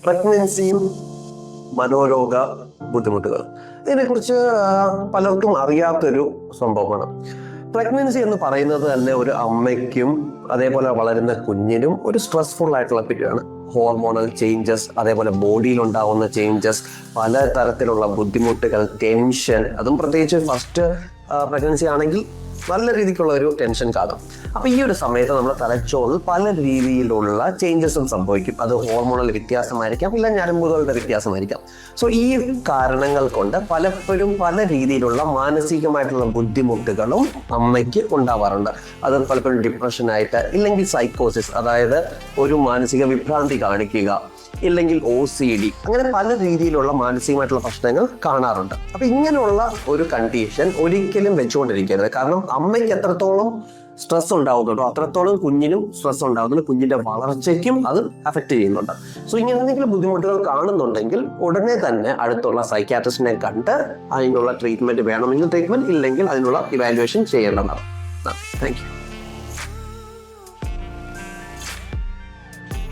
പ്രഗ്നൻസിയും മനോരോഗ ബുദ്ധിമുട്ടുകൾ. ഇതിനെക്കുറിച്ച് പലർക്കും അറിയാത്തൊരു സംഭവമാണ്. പ്രഗ്നൻസി എന്ന് പറയുന്നത് തന്നെ ഒരു അമ്മയ്ക്കും അതേപോലെ വളരുന്ന കുഞ്ഞിനും ഒരു സ്ട്രെസ്ഫുൾ ആയിട്ടുള്ള പീരീഡാണ്. ഹോർമോണൽ ചേഞ്ചസ്, അതേപോലെ ബോഡിയിൽ ഉണ്ടാവുന്ന ചേഞ്ചസ്, പല തരത്തിലുള്ള ബുദ്ധിമുട്ടുകൾ, ടെൻഷൻ, അതും പ്രത്യേകിച്ച് ഫസ്റ്റ് പ്രഗ്നൻസി ആണെങ്കിൽ നല്ല രീതിക്കുള്ള ഒരു ടെൻഷൻ കാണും. അപ്പോൾ ഈ ഒരു സമയത്ത് നമ്മുടെ തലച്ചോറിൽ പല രീതിയിലുള്ള ചേഞ്ചസും സംഭവിക്കും. അത് ഹോർമോണൽ വ്യത്യാസമായിരിക്കാം, ഇല്ല ഞരമ്പുകളുടെ വ്യത്യാസമായിരിക്കാം. സോ ഈ കാരണങ്ങൾ കൊണ്ട് പലപ്പോഴും പല രീതിയിലുള്ള മാനസികമായിട്ടുള്ള ബുദ്ധിമുട്ടുകളും അമ്മയ്ക്ക് ഉണ്ടാവാറുണ്ട്. അത് പലപ്പോഴും ഡിപ്രഷനായിട്ട്, ഇല്ലെങ്കിൽ സൈക്കോസിസ്, അതായത് ഒരു മാനസിക വിഭ്രാന്തി കാണിക്കുക, ഇല്ലെങ്കിൽ OCD, അങ്ങനെ പല രീതിയിലുള്ള മാനസികമായിട്ടുള്ള പ്രശ്നങ്ങൾ കാണാറുണ്ട്. അപ്പൊ ഇങ്ങനെയുള്ള ഒരു കണ്ടീഷൻ ഒരിക്കലും വെച്ചുകൊണ്ടിരിക്കരുത്. കാരണം അമ്മയ്ക്ക് എത്രത്തോളം സ്ട്രെസ് ഉണ്ടാവുന്നുണ്ടോ അത്രത്തോളം കുഞ്ഞിനും സ്ട്രെസ് ഉണ്ടാവുന്നുണ്ട്, കുഞ്ഞിന്റെ വളർച്ചയ്ക്കും അത് അഫക്റ്റ് ചെയ്യുന്നുണ്ട്. സോ ഇങ്ങനെ എന്തെങ്കിലും ബുദ്ധിമുട്ടുകൾ കാണുന്നുണ്ടെങ്കിൽ ഉടനെ തന്നെ അടുത്തുള്ള സൈക്യാട്രിസ്റ്റിനെ കണ്ട് അതിനുള്ള ട്രീറ്റ്മെന്റ് വേണമെങ്കിൽ ട്രീറ്റ്മെന്റ്, ഇല്ലെങ്കിൽ അതിനുള്ള ഇവാലുവേഷൻ ചെയ്യേണ്ടതാണ്. Thank you.